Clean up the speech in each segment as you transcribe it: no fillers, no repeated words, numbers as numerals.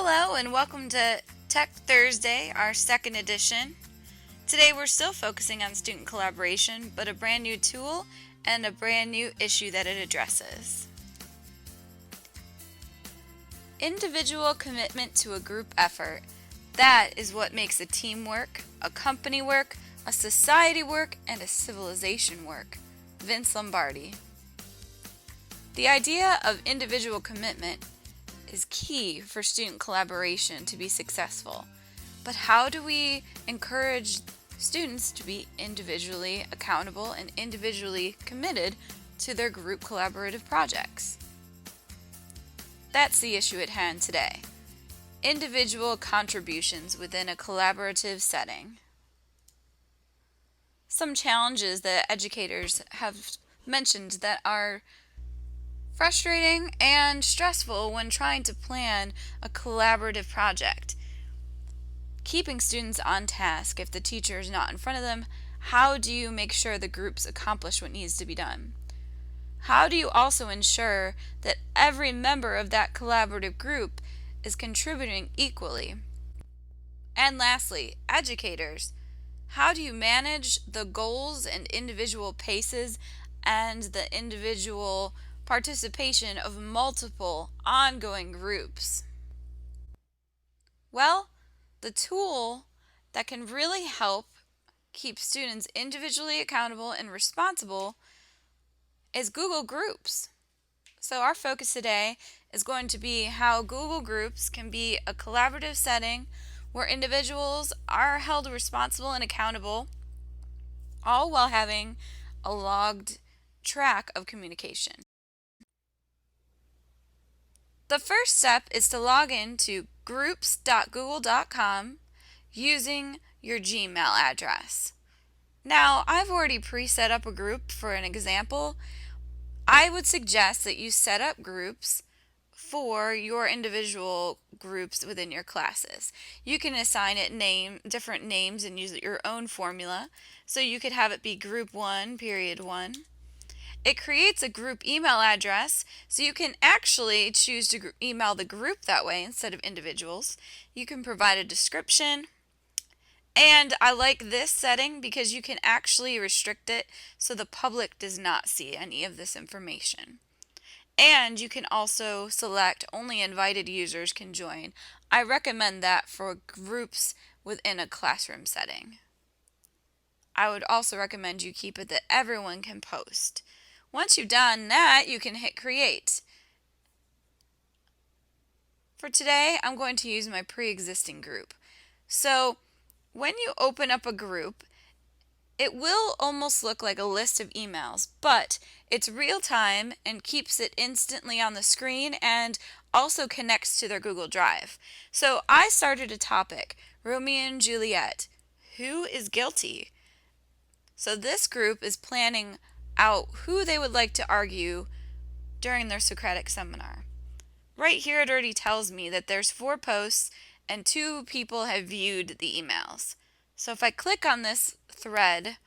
Hello and welcome to Tech Thursday, our second edition. Today we're still focusing on student collaboration, but a brand new tool and a brand new issue that it addresses. Individual commitment to a group effort. That is what makes a team work, a company work, a society work, and a civilization work. Vince Lombardi. The idea of individual commitment is key for student collaboration to be successful. But how do we encourage students to be individually accountable and individually committed to their group collaborative projects? That's the issue at hand today. Individual contributions within a collaborative setting. Some challenges that educators have mentioned that are frustrating and stressful when trying to plan a collaborative project. Keeping students on task if the teacher is not in front of them. How do you make sure the groups accomplish what needs to be done? How do you also ensure that every member of that collaborative group is contributing equally? And lastly, educators. How do you manage the goals and individual paces and the individual participation of multiple ongoing groups? Well, the tool that can really help keep students individually accountable and responsible is Google Groups. So our focus today is going to be how Google Groups can be a collaborative setting where individuals are held responsible and accountable, all while having a logged track of communication. The first step is to log in to groups.google.com using your Gmail address. Now, I've already pre-set up a group for an example. I would suggest that you set up groups for your individual groups within your classes. You can assign it different names and use your own formula. So you could have it be group 1, period 1. It creates a group email address, so you can actually choose to email the group that way instead of individuals. You can provide a description, and I like this setting because you can actually restrict it so the public does not see any of this information. And you can also select only invited users can join. I recommend that for groups within a classroom setting. I would also recommend you keep it that everyone can post. Once you've done that, you can hit create. For today, I'm going to use my pre-existing group. So when you open up a group, it will almost look like a list of emails, but it's real time and keeps it instantly on the screen and also connects to their Google Drive. So I started a topic, Romeo and Juliet, who is guilty? So this group is planning out who they would like to argue during their Socratic seminar. Right here it already tells me that there's 4 posts and 2 people have viewed the emails. So if I click on this thread,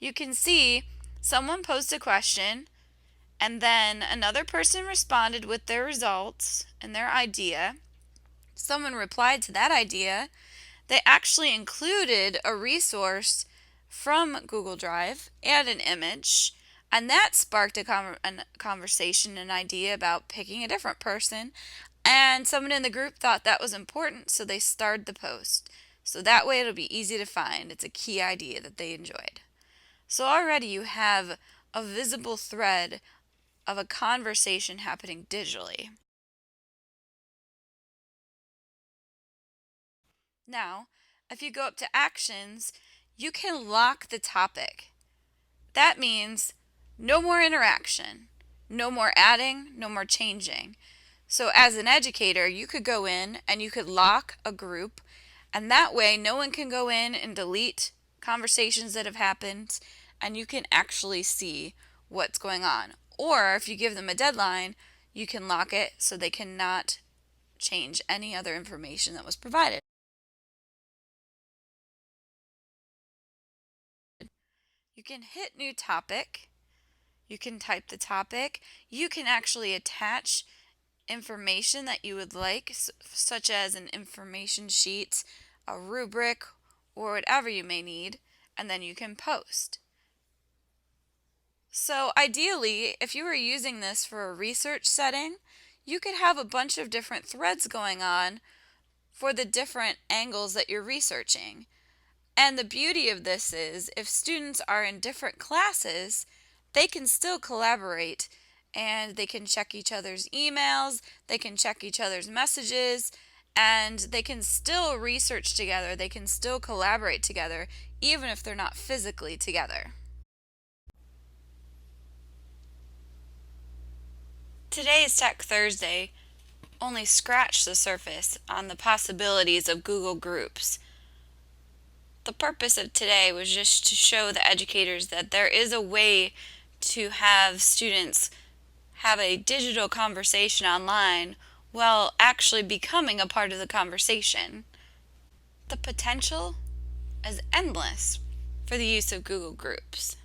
you can see someone posed a question and then another person responded with their results and their idea. Someone replied to that idea. They actually included a resource from Google Drive and an image, and that sparked a conversation, an idea about picking a different person, and someone in the group thought that was important, so they starred the post. So that way it'll be easy to find. It's a key idea that they enjoyed. So already you have a visible thread of a conversation happening digitally. Now, if you go up to actions, you can lock the topic. That means no more interaction, no more adding, no more changing. So as an educator, you could go in and you could lock a group, and that way no one can go in and delete conversations that have happened, and you can actually see what's going on. Or if you give them a deadline, you can lock it so they cannot change any other information that was provided. You can hit new topic. You can type the topic. You can actually attach information that you would like, such as an information sheet, a rubric, or whatever you may need, and then you can post. So ideally, if you were using this for a research setting, you could have a bunch of different threads going on for the different angles that you're researching. And the beauty of this is if students are in different classes, they can still collaborate and they can check each other's emails, they can check each other's messages, and they can still research together, they can still collaborate together, even if they're not physically together. Today's Tech Thursday only scratched the surface on the possibilities of Google Groups. The purpose of today was just to show the educators that there is a way to have students have a digital conversation online while actually becoming a part of the conversation. The potential is endless for the use of Google Groups.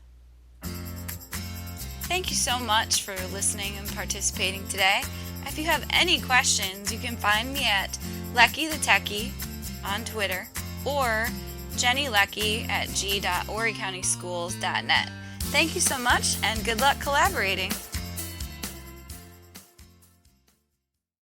Thank you so much for listening and participating today. If you have any questions, you can find me at Lecky the Techie on Twitter or Jenny Lecky at g.horrycountyschools.net. Thank you so much and good luck collaborating.